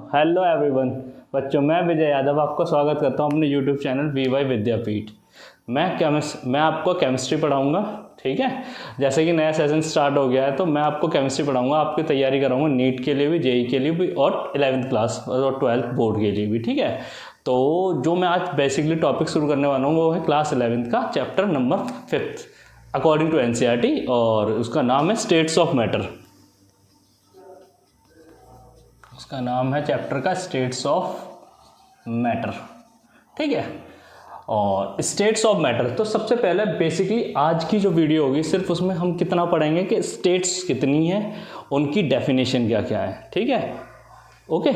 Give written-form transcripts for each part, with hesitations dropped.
Hello everyone बच्चों, मैं विजय यादव आपका स्वागत करता हूं अपने यूट्यूब चैनल वीवाई विद्यापीठ। मैं आपको केमिस्ट्री पढ़ाऊंगा। ठीक है, जैसे कि नया सेशन स्टार्ट हो गया है तो मैं आपको केमिस्ट्री पढ़ाऊंगा, आपकी तैयारी कराऊंगा नीट के लिए भी, जेई के लिए भी और 11th क्लास और 12th बोर्ड के लिए भी। ठीक है, तो जो मैं आज बेसिकली टॉपिक शुरू करने वाला हूँ वो है क्लास 11th का chapter number 5 according to NCERT, और उसका नाम है स्टेट्स ऑफ मैटर। उसका नाम है चैप्टर का स्टेट्स ऑफ मैटर। ठीक है, और स्टेट्स ऑफ मैटर तो सबसे पहले बेसिकली आज की जो वीडियो होगी सिर्फ उसमें हम कितना पढ़ेंगे कि स्टेट्स कितनी है, उनकी डेफिनेशन क्या क्या है। ठीक है, ओके।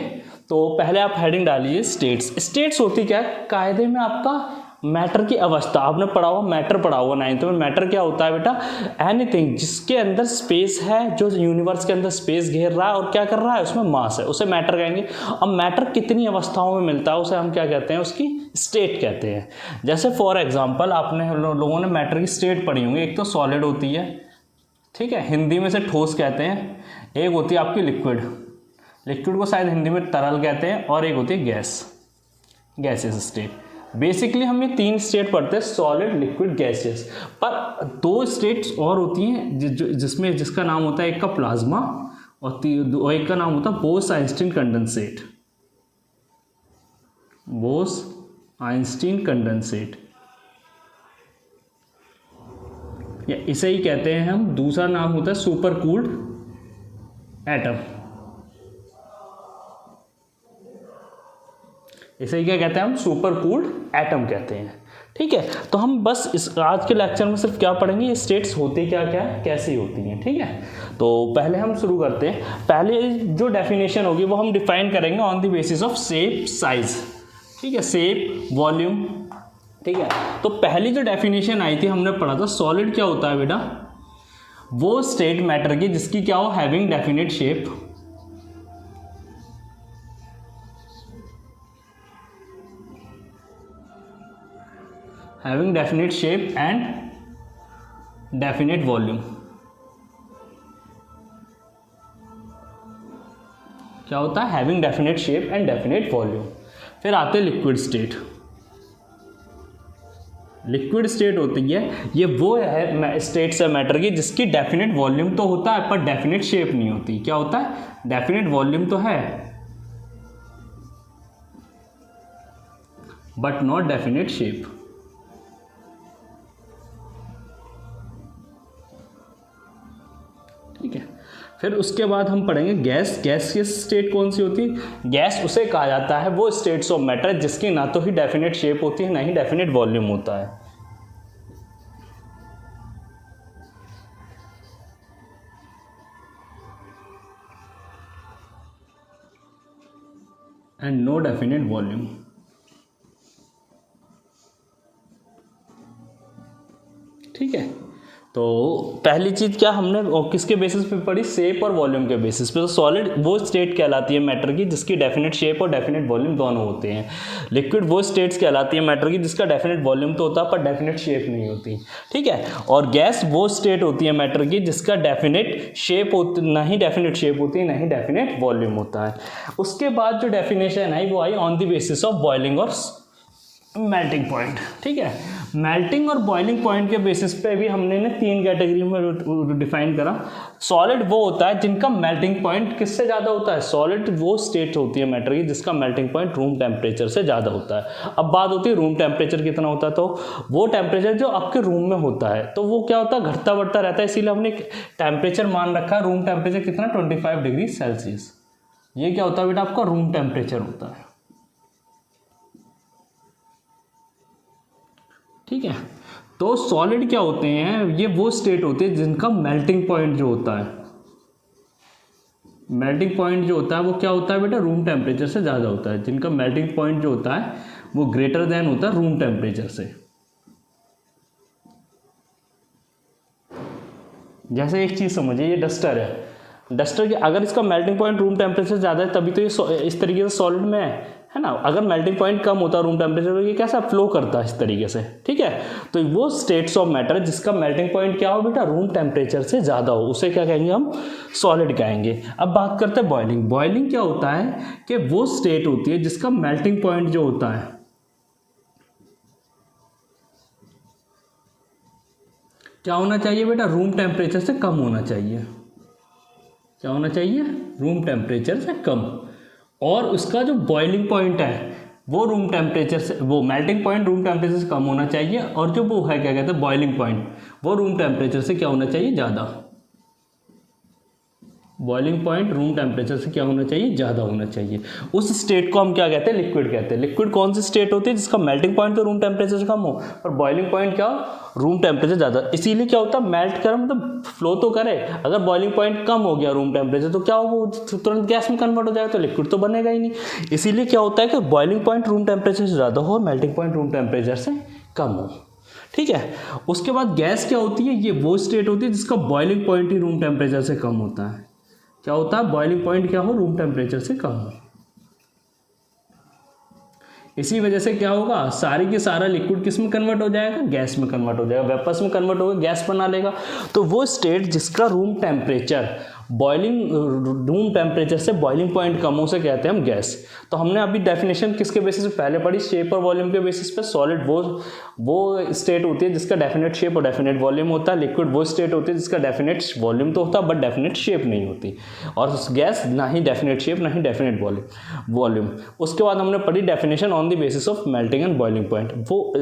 तो पहले आप हेडिंग डालिए स्टेट्स। स्टेट्स होती क्या है? कायदे में आपका मैटर की अवस्था। आपने पढ़ा हुआ मैटर पढ़ा हुआ 9th में। मैटर क्या होता है बेटा? एनीथिंग जिसके अंदर स्पेस है, जो यूनिवर्स के अंदर स्पेस घेर रहा है और क्या कर रहा है, उसमें मास है, उसे मैटर कहेंगे। अब मैटर कितनी अवस्थाओं में मिलता है उसे हम क्या कहते हैं? उसकी स्टेट कहते हैं। जैसे फॉर एग्जाम्पल आपने लोगों ने मैटर की स्टेट पढ़ी होंगी। एक तो सॉलिड होती है, ठीक है, हिंदी में से ठोस कहते हैं। एक होती है आपकी लिक्विड, लिक्विड को शायद हिंदी में तरल कहते हैं। और एक होती है गैस, गैसियस स्टेट। बेसिकली हम ये 3 स्टेट पढ़ते हैं, सॉलिड, लिक्विड, गैसियस। पर 2 स्टेट्स और होती हैं जिसमें जिसका नाम होता है, एक का प्लाज्मा और एक का नाम होता है बोस-आइंस्टीन कंडेंसेट। बोस-आइंस्टीन कंडेंसेट, या इसे ही कहते हैं हम, दूसरा नाम होता है सुपर कूल्ड एटम। इसे क्या कहते हैं हम? सुपर कूल्ड एटम कहते हैं। ठीक है, तो हम बस इस आज के लेक्चर में सिर्फ क्या पढ़ेंगे, ये स्टेट्स होती क्या क्या कैसी होती हैं। ठीक है, तो पहले हम शुरू करते हैं। पहले जो डेफिनेशन होगी वो हम डिफाइन करेंगे on the basis of shape, size. ठीक है, शेप, वॉल्यूम। ठीक है, तो पहली जो डेफिनेशन आई थी हमने पढ़ा था, सॉलिड क्या होता है बेटा? वो स्टेट मैटर की जिसकी क्या हो, having definite shape, having definite shape and definite volume। क्या होता है? having definite shape and definite volume। फिर आते हैं लिक्विड स्टेट। लिक्विड स्टेट होती है, ये वो है स्टेट्स है मैटर की जिसकी डेफिनेट वॉल्यूम तो होता है पर डेफिनेट शेप नहीं होती। क्या होता है? डेफिनेट वॉल्यूम तो है बट नॉट डेफिनेट शेप। ठीक है, फिर उसके बाद हम पढ़ेंगे गैस। गैस की स्टेट कौन सी होती है? गैस उसे कहा जाता है वो स्टेट्स ऑफ मैटर जिसकी ना तो ही डेफिनेट शेप होती है ना ही डेफिनेट वॉल्यूम होता है। And no definite volume. ठीक है, तो पहली चीज़ क्या हमने किसके बेसिस पे पढ़ी? शेप और वॉल्यूम के बेसिस पे। तो सॉलिड वो स्टेट कहलाती है मैटर की जिसकी डेफिनेट शेप और डेफिनेट वॉल्यूम दोनों होते हैं। लिक्विड वो स्टेट्स कहलाती है मैटर की जिसका डेफिनेट वॉल्यूम तो होता है पर डेफिनेट शेप नहीं होती। ठीक है, और गैस वो स्टेट होती है मैटर की जिसका डेफिनेट शेप होती, ना ही डेफिनेट शेप होती है ना ही डेफिनेट वॉल्यूम होता है। उसके बाद जो डेफिनेशन आई वो आई on the basis of boiling और मेल्टिंग पॉइंट। ठीक है, मेल्टिंग और बॉइलिंग पॉइंट के बेसिस पे भी हमने 3 कैटेगरी में डिफाइन करा। सॉलिड वो होता है जिनका मेल्टिंग पॉइंट किससे ज़्यादा होता है? सॉलिड वो स्टेट होती है मैटर की जिसका मेल्टिंग पॉइंट रूम टेम्परेचर से ज़्यादा होता है। अब बात होती है रूम टेम्परेचर कितना होता है, तो वो टेम्परेचर जो आपके रूम में होता है तो वो क्या होता है? घटता बढ़ता रहता है। इसीलिए हमने टेम्परेचर मान रखा है रूम टेम्परेचर कितना, 25 डिग्री सेल्सियस। ये क्या होता है बेटा? आपका रूम टेम्परेचर होता है। ठीक है, तो सॉलिड क्या होते हैं? ये वो स्टेट होते हैं जिनका मेल्टिंग पॉइंट जो होता है, मेल्टिंग पॉइंट जो होता है वो क्या होता है बेटा? रूम टेम्परेचर से ज़्यादा होता है। जिनका मेल्टिंग पॉइंट जो होता है वो ग्रेटर देन होता है रूम टेम्परेचर से। जैसे एक चीज़ समझिए, ये डस्टर है। डस्टर की अगर इसका मेल्टिंग पॉइंट रूम टेम्परेचर ज़्यादा है तभी तो ये इस तरीके से सॉलिड में है ना। अगर मेल्टिंग पॉइंट कम होता है रूम टेम्परेचर तो ये कैसा फ्लो करता है इस तरीके से। ठीक है, तो वो स्टेट्स ऑफ मैटर जिसका मेल्टिंग पॉइंट क्या हो बेटा, रूम टेम्परेचर से ज़्यादा हो, उसे क्या कहेंगे हम, सॉलिड कहेंगे। अब बात करते हैं बॉइलिंग। बॉइलिंग क्या होता है कि वो स्टेट होती है जिसका मेल्टिंग पॉइंट जो होता है क्या होना चाहिए बेटा, रूम टेम्परेचर से कम होना चाहिए। क्या होना चाहिए, रूम टेम्परेचर से कम। और उसका जो बॉइलिंग पॉइंट है वो रूम टेम्परेचर से, वो मेल्टिंग पॉइंट रूम टेम्परेचर से कम होना चाहिए, और जो वो है क्या कहते हैं बॉइलिंग पॉइंट, वो रूम टेम्परेचर से क्या होना चाहिए, ज़्यादा। बॉइलिंग पॉइंट रूम टेम्परेचर से क्या होना चाहिए, ज़्यादा होना चाहिए। उस स्टेट को हम क्या कहते हैं, लिक्विड कहते हैं। लिक्विड कौन सी स्टेट होती है जिसका मेल्टिंग पॉइंट तो रूम टेम्परेचर से कम हो और बॉइलिंग पॉइंट क्या, रूम टेम्परेचर ज़्यादा। इसीलिए क्या होता है, मेल्ट कर मतलब फ्लो तो करे, अगर बॉइलिंग पॉइंट कम हो गया रूम टेम्परेचर तो क्या हो, वो तुरंत गैस में कन्वर्ट हो जाएगा, तो लिक्विड तो बनेगा ही नहीं। इसीलिए क्या होता है कि बॉइलिंग पॉइंट रूम टेम्परेचर से ज़्यादा हो और मेल्टिंग पॉइंट रूम टेम्परेचर से कम हो। ठीक है। उसके बाद गैस क्या होती है, ये वो स्टेट होती है जिसका बॉइलिंग पॉइंट ही रूम टेम्परेचर से कम होता है। क्या होता है, बॉइलिंग पॉइंट क्या हो, रूम टेम्परेचर से कम हो। इसी वजह से क्या होगा, सारी की सारा लिक्विड किस में कन्वर्ट हो जाएगा, गैस में कन्वर्ट हो जाएगा, वेपर्स में कन्वर्ट होकर गैस बना लेगा। तो वो स्टेट जिसका room temperature boiling, room temperature से बॉइलिंग पॉइंट कम हो से कहते हैं हम गैस। तो हमने अभी डेफिनेशन किसके बेसिस पे पहले पढ़ी, शेप और वॉल्यूम के बेसिस पे। सॉलिड वो स्टेट होती है जिसका डेफिनेट शेप और डेफिनेट वॉल्यूम होता है। लिक्विड वो स्टेट होती है जिसका डेफिनेट वॉल्यूम तो होता है बट डेफिनेट शेप नहीं होती। और गैस ना ही डेफिनेट शेप ना ही डेफिनेट वॉल्यूम। उसके बाद हमने पढ़ी definition on the basis of melting and boiling point. वो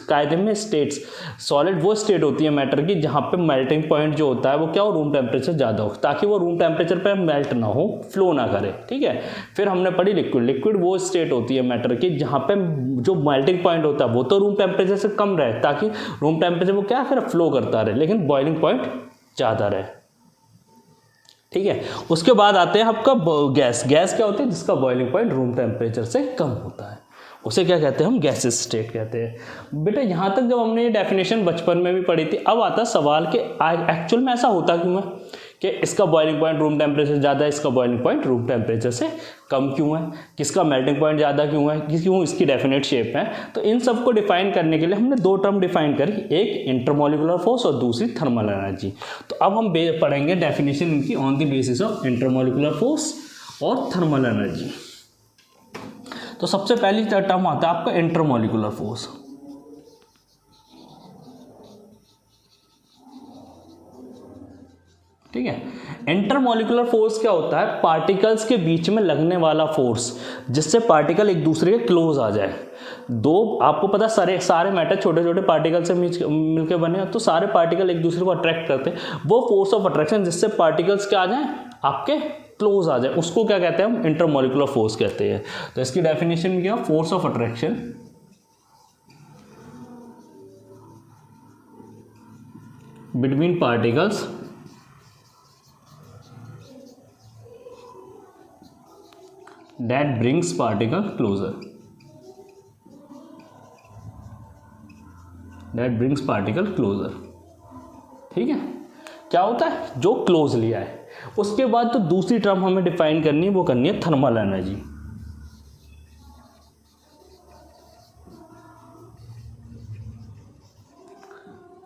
कायदे में स्टेट्स, सॉलिड वो स्टेट होती है मैटर की जहाँ पे मेल्टिंग पॉइंट जो होता है वो क्या हो, रूम टेम्परेचर ज़्यादा हो, ताकि वो रूम टेम्परेचर पे मेल्ट ना हो, फ्लो ना करे। ठीक है। फिर हमने पढ़ी लिक्विड। लिक्विड वो स्टेट होती है मैटर की जहाँ पे जो मेल्टिंग पॉइंट होता है वो तो रूम टेम्परेचर से कम रहे, ताकि रूम टेम्परेचर वो क्या करे, फ्लो करता रहे, लेकिन बॉइलिंग पॉइंट ज़्यादा रहे। ठीक है। उसके बाद आते हैं आपका गैस। गैस क्या होती है जिसका बॉइलिंग पॉइंट रूम टेम्परेचर से कम होता है, उसे क्या कहते हैं हम, गैसेस स्टेट कहते हैं। बेटा यहाँ तक जब हमने ये डेफिनेशन बचपन में भी पढ़ी थी, अब आता है सवाल कि एक्चुअल में ऐसा होता क्यों है कि इसका बॉइलिंग पॉइंट रूम टेम्परेचर ज़्यादा है, इसका बॉइलिंग पॉइंट रूम टेम्परेचर से कम क्यों है, किसका मेल्टिंग पॉइंट ज़्यादा क्यों है, क्यों इसकी डेफिनेट शेप है। तो इन सब को डिफाइन करने के लिए हमने दो टर्म डिफाइन करी, एक इंटरमोलिकुलर फोर्स और दूसरी थर्मल एनर्जी। तो अब हम पढ़ेंगे डेफिनेशन इनकी on the basis of intermolecular force और थर्मल एनर्जी। तो सबसे पहली टर्म आता है आपका इंटरमोलिकुलर फोर्स। ठीक है। इंटरमोलिकुलर फोर्स क्या होता है, पार्टिकल्स के बीच में लगने वाला फोर्स जिससे पार्टिकल एक दूसरे के क्लोज आ जाए। दो, आपको पता सारे मैटर छोटे छोटे पार्टिकल से मिलकर बने, तो सारे पार्टिकल एक दूसरे को अट्रैक्ट करते हैं। वो फोर्स ऑफ अट्रैक्शन जिससे पार्टिकल्स क्या आ जाए, आपके क्लोज आ जाए, उसको क्या कहते हैं हम, इंटरमोलिकुलर फोर्स कहते हैं। तो इसकी डेफिनेशन क्या, force of attraction between particles that brings particle closer, that brings particle closer। ठीक है। क्या होता है, जो क्लोज लिया है। उसके बाद तो दूसरी टर्म हमें डिफाइन करनी है, वो करनी है थर्मल एनर्जी।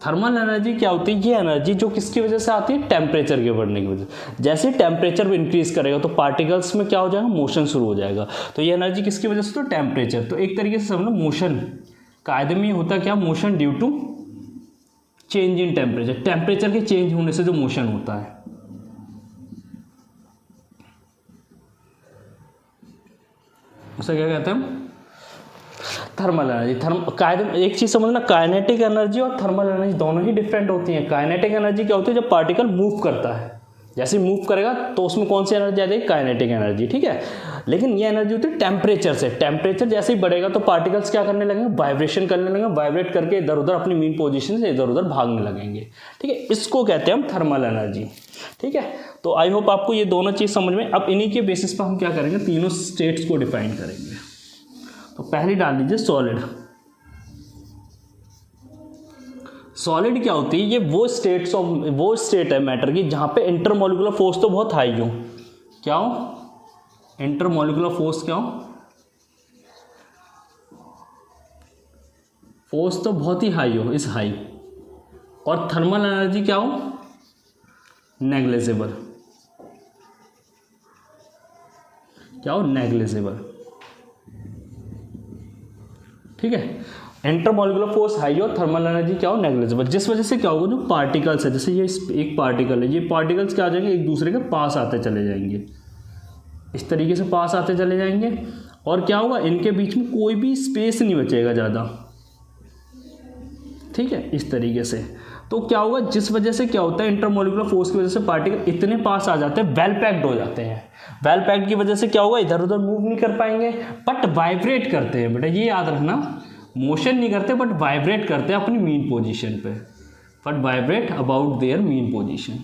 थर्मल एनर्जी क्या होती है, ये एनर्जी जो किसकी वजह से आती है, टेम्परेचर के बढ़ने की वजह से। जैसे टेम्परेचर इंक्रीज करेगा तो पार्टिकल्स में क्या हो जाएगा, मोशन शुरू हो जाएगा। तो ये एनर्जी किसकी वजह से, तो टेम्परेचर। तो एक तरीके से समझो मोशन, कायदे में होता क्या, motion due to change in temperature. Temperature के चेंज होने से जो मोशन होता है, उसे क्या कहते हैं हम, थर्मल एनर्जी। कायदे एक चीज समझना, काइनेटिक एनर्जी और थर्मल एनर्जी दोनों ही डिफरेंट होती हैं। काइनेटिक एनर्जी क्या होती है, जब पार्टिकल मूव करता है, जैसे मूव करेगा तो उसमें कौन सी एनर्जी आ जाएगी, काइनेटिक एनर्जी। ठीक है। लेकिन ये एनर्जी होती है टेम्परेचर से। टेम्परेचर जैसे ही बढ़ेगा तो पार्टिकल्स क्या करने लगेंगे, वाइब्रेशन करने लगेंगे, वाइब्रेट करके इधर उधर अपनी मीन पोजीशन से इधर उधर भागने लगेंगे। ठीक है। इसको कहते हैं हम थर्मल एनर्जी। ठीक है। तो आई होप आपको ये दोनों चीज़ समझ में। अब इन्हीं के बेसिस पर हम क्या करेंगे, तीनों स्टेट्स को डिफाइन करेंगे। तो पहली डाल लीजिए सॉलिड। सॉलिड क्या होती है, ये वो स्टेट है मैटर की जहां पे इंटरमोलिकुलर फोर्स तो बहुत हाई हो। क्या हो, इंटरमोलिकुलर फोर्स क्या हो, फोर्स तो बहुत ही हाई हो, इस हाई, और थर्मल एनर्जी क्या हो, नेग्लिजिबल, क्या हो, नेग्लिजिबल। ठीक है, इंटरमॉलिक्यूलर फोर्स हाई हो, थर्मल एनर्जी क्या हो, नेग्लिजिबल, जिस वजह से क्या होगा, जो पार्टिकल्स है, जैसे ये एक पार्टिकल है, ये पार्टिकल्स क्या आ जाएंगे, एक दूसरे के पास आते चले जाएंगे, इस तरीके से पास आते चले जाएंगे, और क्या होगा, इनके बीच में कोई भी स्पेस नहीं बचेगा ज़्यादा। ठीक है, इस तरीके से। तो क्या होगा, जिस वजह से क्या होता है, इंटरमॉलिक्यूलर फोर्स की वजह से पार्टिकल इतने पास आ जाते हैं, वेल पैक्ड हो जाते हैं। वेल पैक्ड की वजह से क्या होगा, इधर उधर मूव नहीं कर पाएंगे, बट वाइब्रेट करते हैं। बेटा ये याद रखना, मोशन नहीं करते बट वाइब्रेट करते हैं अपनी मीन पोजीशन पे, but vibrate about their mean position.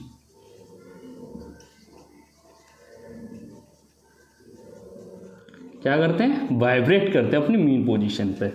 क्या करते हैं, वाइब्रेट करते हैं अपनी मीन पोजीशन पे।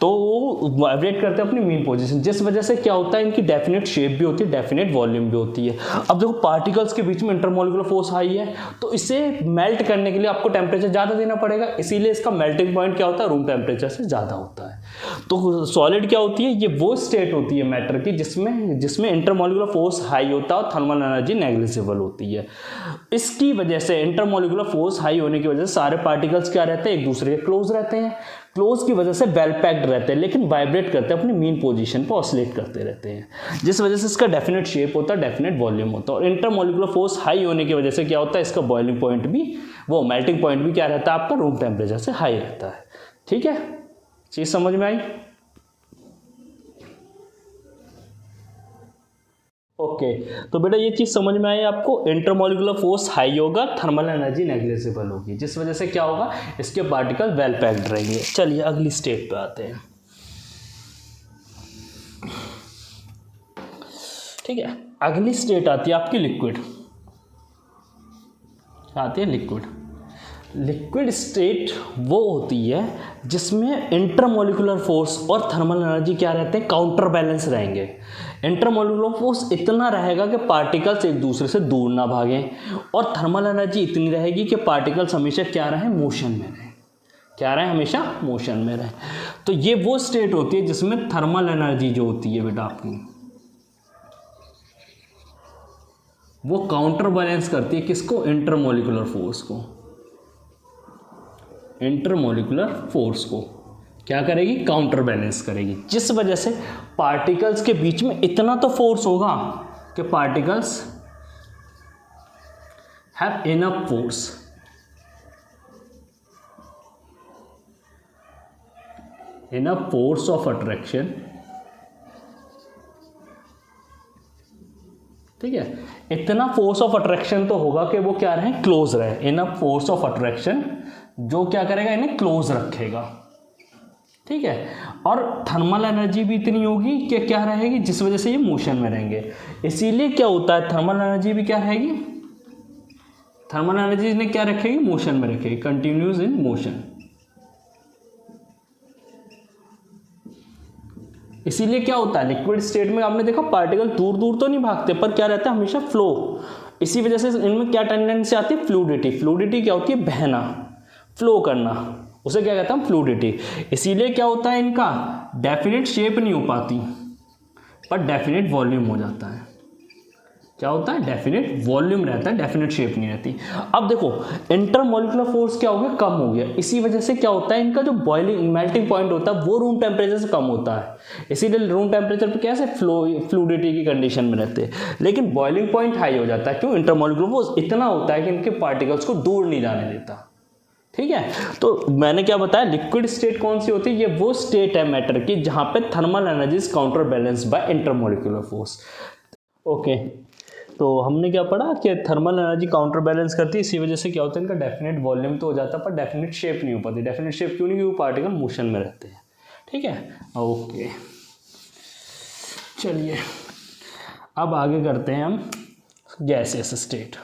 तो वो वाइब्रेट करते हैं अपनी मीन पोजीशन, जिस वजह से क्या होता है, इनकी डेफिनेट शेप भी होती है, डेफिनेट वॉल्यूम भी होती है। अब देखो, पार्टिकल्स के बीच में इंटरमॉलिक्यूलर फोर्स हाई है, तो इसे मेल्ट करने के लिए आपको टेम्परेचर ज़्यादा देना पड़ेगा, इसीलिए इसका मेल्टिंग पॉइंट क्या होता है, रूम टेम्परेचर से ज़्यादा होता है। तो सॉलिड क्या होती है, ये वो स्टेट होती है मैटर की जिसमें इंटरमॉलिक्यूलर फोर्स हाई होता है और थर्मल एनर्जी नेग्लिजिबल होती है। इसकी वजह से, इंटरमॉलिक्यूलर फोर्स हाई होने की वजह से सारे पार्टिकल्स क्या रहते हैं, एक दूसरे के क्लोज रहते हैं, क्लोज की वजह से वेल पैक्ड रहते हैं, लेकिन वाइब्रेट करते हैं, अपनी मीन पोजीशन पर ऑसिलेट करते रहते हैं, जिस वजह से इसका डेफिनेट शेप होता है, डेफिनेट वॉल्यूम होता है। और इंटरमॉलिक्यूलर फोर्स हाई होने की वजह से क्या होता है, इसका बॉइलिंग पॉइंट भी, वो मेल्टिंग पॉइंट भी क्या रहता है आपका, रूम टेम्परेचर से हाई रहता है। ठीक है, चीज समझ में आई? ओके, तो बेटा ये चीज समझ में आई आपको, इंटरमॉलिक्यूलर फोर्स हाई होगा, थर्मल एनर्जी नेग्लिजिबल होगी, जिस वजह से क्या होगा, इसके पार्टिकल वेल पैक्ड रहेंगे। चलिए अगली स्टेट पे आते हैं। ठीक है, अगली स्टेट आती है आपकी लिक्विड, आती है लिक्विड। लिक्विड स्टेट वो होती है जिसमें इंटरमॉलिक्यूलर फोर्स और थर्मल एनर्जी क्या रहते हैं, काउंटर बैलेंस रहेंगे। इंटरमॉलिक्यूलर फोर्स इतना रहेगा कि पार्टिकल्स एक दूसरे से दूर ना भागें, और थर्मल एनर्जी इतनी रहेगी कि पार्टिकल्स हमेशा क्या रहें, मोशन में रहें, क्या रहें, हमेशा मोशन में रहें। तो ये वो स्टेट होती है जिसमें थर्मल एनर्जी जो होती है बेटा आपकी, वो काउंटर बैलेंस करती है किसको, इंटरमॉलिक्यूलर फोर्स को। इंटरमॉलिक्यूलर फोर्स को क्या करेगी, काउंटर बैलेंस करेगी, जिस वजह से पार्टिकल्स के बीच में इतना तो फोर्स होगा कि particles have enough force, enough force of attraction. ठीक है, इतना फोर्स ऑफ अट्रैक्शन तो होगा कि वो क्या रहे, क्लोज रहे, इनफ फोर्स ऑफ अट्रैक्शन जो क्या करेगा, इन्हें क्लोज रखेगा। ठीक है, और थर्मल एनर्जी भी इतनी होगी कि क्या रहेगी, जिस वजह से ये मोशन में रहेंगे। इसीलिए क्या होता है, थर्मल एनर्जी भी क्या रहेगी, थर्मल एनर्जी ने क्या रखेगी, मोशन में रखेगी, कंटिन्यूस इन मोशन। इसीलिए क्या होता है, लिक्विड स्टेट में आपने देखा पार्टिकल दूर दूर तो नहीं भागते, पर क्या रहता है, हमेशा फ्लो। इसी वजह से इनमें क्या टेंडेंसी आती है, फ्लूइडिटी। फ्लूइडिटी क्या होती है, बहना, फ्लो करना, उसे क्या कहता है, फ्लूइडिटी। इसीलिए क्या होता है, इनका डेफिनेट शेप नहीं हो पाती, पर डेफिनेट वॉल्यूम हो जाता है। क्या होता है, डेफिनेट वॉल्यूम रहता है, डेफिनेट शेप नहीं रहती। अब देखो, इंटरमॉलिक्यूलर फोर्स क्या हो गया, कम हो गया। इसी वजह से क्या होता है, इनका जो बॉइलिंग मेल्टिंग पॉइंट होता है वो रूम टेम्परेचर से कम होता है। इसीलिए रूम टेम्परेचर पे कैसे फ्लूइडिटी की कंडीशन में रहते हैं, लेकिन बॉइलिंग पॉइंट हाई हो जाता है। क्यों, इंटरमॉलिक्यूलर फोर्स इतना होता है कि इनके पार्टिकल्स को दूर नहीं जाने देता। ठीक है, तो मैंने क्या बताया, लिक्विड स्टेट कौन सी होती है, ये वो स्टेट है मैटर की जहां पे thermal energy is counter balance bye intermolecular force. Okay, तो हमने क्या पढ़ा कि थर्मल एनर्जी काउंटर बैलेंस करती है, इसी वजह से क्या होता है, इनका डेफिनेट वॉल्यूम तो हो जाता है पर डेफिनेट शेप नहीं हो पाती। डेफिनेट शेप क्यों नहीं, क्योंकि पार्टिकल मोशन में रहते हैं। ठीक है, ओके, चलिए अब आगे करते हैं हम गैसेस स्टेट।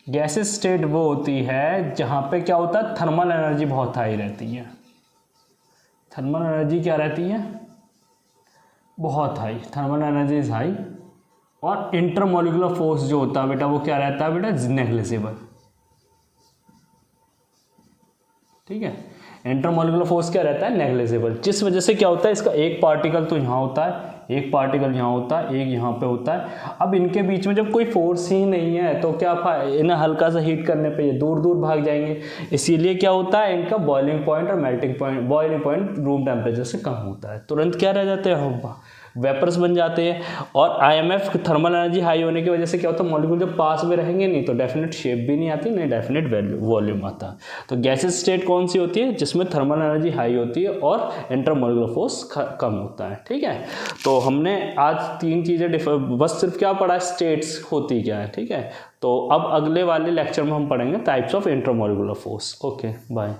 गैसेस स्टेट वो होती है जहाँ पे क्या होता है, थर्मल एनर्जी बहुत हाई रहती है। थर्मल एनर्जी क्या रहती है, बहुत high, thermal energy is high, और इंटरमॉलिक्यूलर फोर्स जो होता है बेटा वो क्या रहता है बेटा, नेग्लिजिबल। ठीक है, इंटरमोलिकुलर फोर्स क्या रहता है, नेग्लिजिबल, जिस वजह से क्या होता है, इसका एक पार्टिकल तो यहाँ होता है, एक पार्टिकल यहाँ होता है, एक यहाँ पे होता है। अब इनके बीच में जब कोई फोर्स ही नहीं है तो क्या इन्हें हल्का सा हीट करने पे ये दूर दूर भाग जाएंगे, इसीलिए क्या होता है, इनका बॉइलिंग पॉइंट और melting point, boiling point room temperature से कम होता है, तुरंत क्या रह जाते हैं, वेपर्स बन जाते हैं। और आईएमएफ थर्मल एनर्जी हाई होने की वजह से क्या होता है, मॉलिक्यूल जब पास में रहेंगे नहीं तो डेफिनेट शेप भी नहीं आती, नहीं डेफिनेट वॉल्यूम आता। तो गैसेस स्टेट कौन सी होती है, जिसमें थर्मल एनर्जी हाई होती है और इंटरमोलिकुलर फोर्स कम होता है। ठीक है, तो हमने आज 3 चीज़ें बस सिर्फ क्या पढ़ा, स्टेट्स होती क्या है। ठीक है, तो अब अगले वाले लेक्चर में हम पढ़ेंगे types of intermolecular force. Okay, bye.